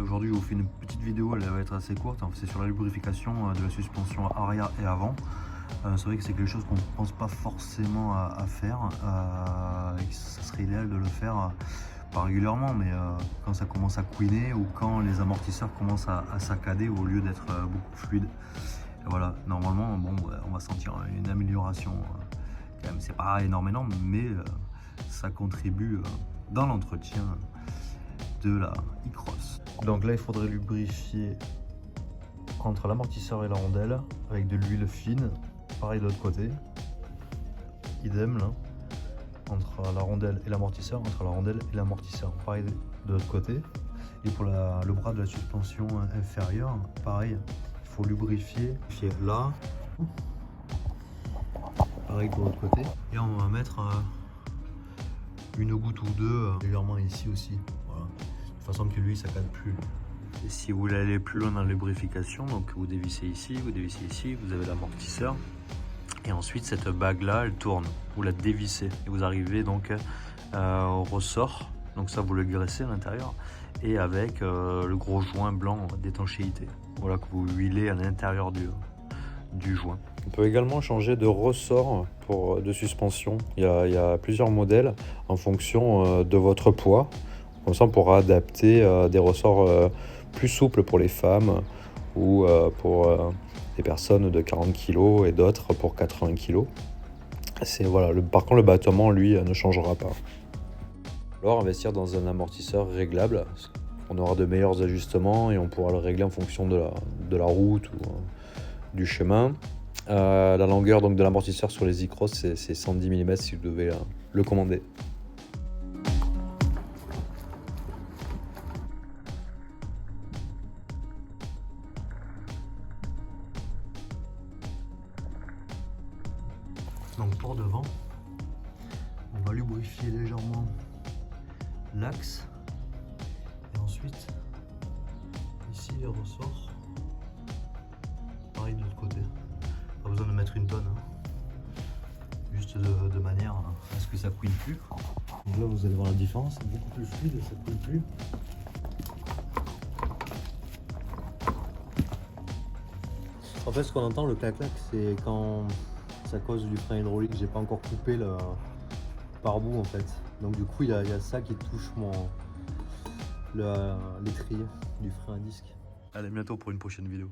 Aujourd'hui, je vous fais une petite vidéo, elle va être assez courte. C'est sur la lubrification de la suspension arrière et avant. C'est vrai que c'est quelque chose qu'on ne pense pas forcément à faire. Et que ça serait idéal de le faire pas régulièrement, mais quand ça commence à couiner ou quand les amortisseurs commencent à saccader au lieu d'être beaucoup fluides. Et voilà, normalement, bon, on va sentir une amélioration. Quand même, c'est pas énorme, mais ça contribue dans l'entretien de la e-cross. Donc là, il faudrait lubrifier entre l'amortisseur et la rondelle avec de l'huile fine. Pareil de l'autre côté. Idem là. Entre la rondelle et l'amortisseur, entre la rondelle et l'amortisseur. Pareil de l'autre côté. Et pour le bras de la suspension inférieure, pareil, il faut lubrifier là. Pareil pour l'autre côté. Et on va mettre une goutte ou deux légèrement ici aussi. Voilà. De façon que lui, ça casse plus. Et si vous voulez aller plus loin dans la lubrification, donc vous dévissez ici, vous avez l'amortisseur. Et ensuite, cette bague-là, elle tourne. Vous la dévissez. Et vous arrivez donc au ressort. Donc ça, vous le graissez à l'intérieur. Et avec le gros joint blanc d'étanchéité. Voilà, que vous huilez à l'intérieur du joint. On peut également changer de ressort de suspension. Il y a plusieurs modèles en fonction de votre poids. Comme ça, on pourra adapter des ressorts plus souples pour les femmes ou pour des personnes de 40 kg et d'autres pour 80 kg. Voilà, par contre, le battement, lui, ne changera pas. Alors, investir dans un amortisseur réglable. On aura de meilleurs ajustements et on pourra le régler en fonction de la route ou du chemin. La longueur donc, de l'amortisseur sur les e-cross, c'est 110 mm si vous devez le commander. Donc pour devant, on va lubrifier légèrement l'axe et ensuite ici les ressorts, pareil de l'autre côté. Pas besoin de mettre une tonne, juste de manière à ce que ça couine plus. Donc là vous allez voir la différence, c'est beaucoup plus fluide, ça couine plus. En fait, ce qu'on entend, le clac-clac, c'est quand c'est à cause du frein hydraulique. J'ai pas encore coupé le pare-bout en fait. Donc du coup, il y a ça qui touche l'étrier du frein à disque. Allez, à bientôt pour une prochaine vidéo.